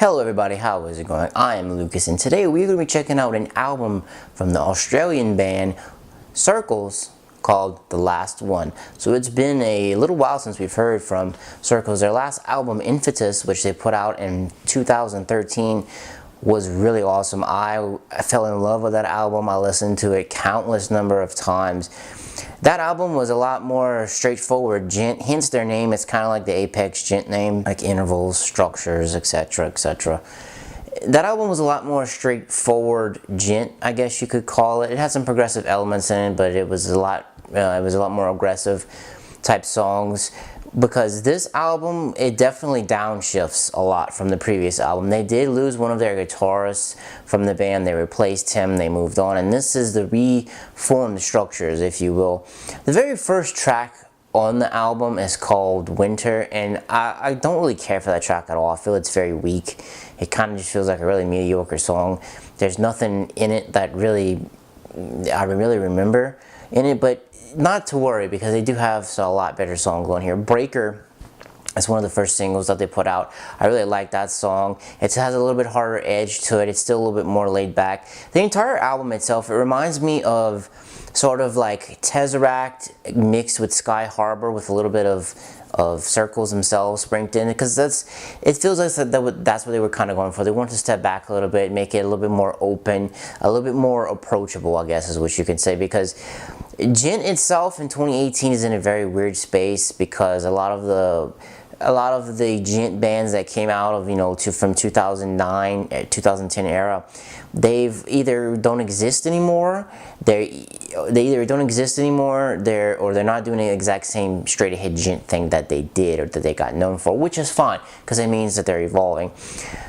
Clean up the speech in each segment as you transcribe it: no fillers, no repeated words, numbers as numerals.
Hello everybody, how is it going? I am Lucas and today we're going to be checking out an album from the Australian band Circles called The Last One. So it's been a little while since we've heard from Circles. Their last album, Impetus, which they put out in 2013, was really awesome. I fell in love with that album. I listened to it countless number of times. That album was a lot more straightforward, djent, hence their name. It's kind of like the Apex djent name, like intervals, structures, etc, etc. That album was a lot more straightforward djent, I guess you could call it. It had some progressive elements in it, but it was a lot more aggressive type songs. Because this album, it definitely downshifts a lot from the previous album. They did lose one of their guitarists from the band. They replaced him, they moved on, and this is the reformed structures, if you will. The very first track on the album is called Winter, and I don't really care for that track at all. I feel it's very weak. It kind of just feels like a really mediocre song. There's nothing in it that really I really remember in it, but not to worry, because they do have a lot better songs on here. Breaker is one of the first singles that they put out. I really like that song. It has a little bit harder edge to it. It's still a little bit more laid back. The entire album itself, it reminds me of sort of like Tesseract mixed with Sky Harbor with a little bit of Circles themselves sprinkled in, because it feels like that's what they were kind of going for. They wanted to step back a little bit, make it a little bit more open, a little bit more approachable, I guess is what you can say, because djent itself in 2018 is in a very weird space, because a lot of the djent bands that came out of, from 2009 2010 era, they've either don't exist anymore, they either don't exist anymore, or they're not doing the exact same straight ahead djent thing that they did or that they got known for, which is fine because it means that they're evolving.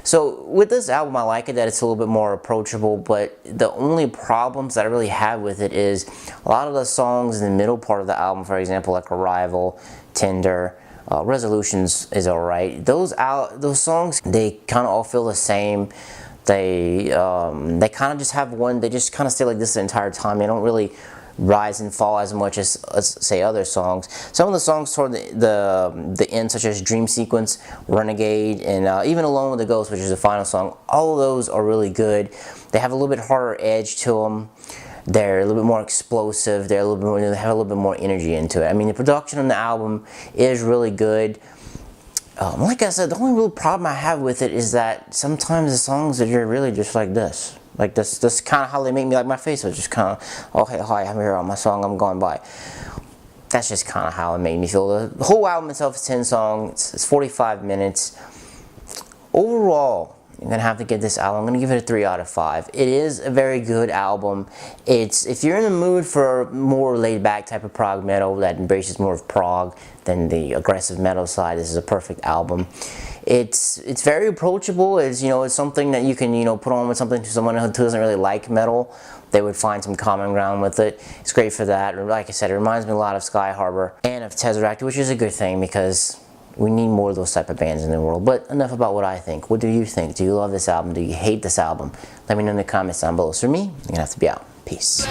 So with this album, I like it that it's a little bit more approachable, but the only problems that I really have with it is a lot of the songs in the middle part of the album, for example, like Arrival, Tender, Resolutions is alright. Those songs, they kind of all feel the same. They kind of just have one. They just kind of stay like this the entire time. They don't really rise and fall as much as, say, other songs. Some of the songs toward the end, such as Dream Sequence, Renegade, and even Alone with the Ghost, which is the final song, all of those are really good. They have a little bit harder edge to them. They're a little bit more explosive. They have a little bit more energy into it. I mean, the production on the album is really good. Like I said, the only real problem I have with it is that sometimes the songs are really just like this. Like this kind of how they make me, like my face was just kind of, oh hey, hi, I'm here on my song, I'm going by. That's just kind of how it made me feel. The whole album itself is 10 songs, it's 45 minutes. Overall, I'm going to have to give this album, I'm going to give it a 3 out of 5. It is a very good album. If you're in the mood for a more laid back type of prog metal that embraces more of prog than the aggressive metal side, this is a perfect album. It's very approachable. It's something that you can put on with someone who doesn't really like metal. They would find some common ground with it. It's great for that. Like I said, it reminds me a lot of Sky Harbor and of Tesseract, which is a good thing because we need more of those type of bands in the world. But enough about what I think. What do you think? Do you love this album? Do you hate this album? Let me know in the comments down below. So for me, I'm going to have to be out. Peace.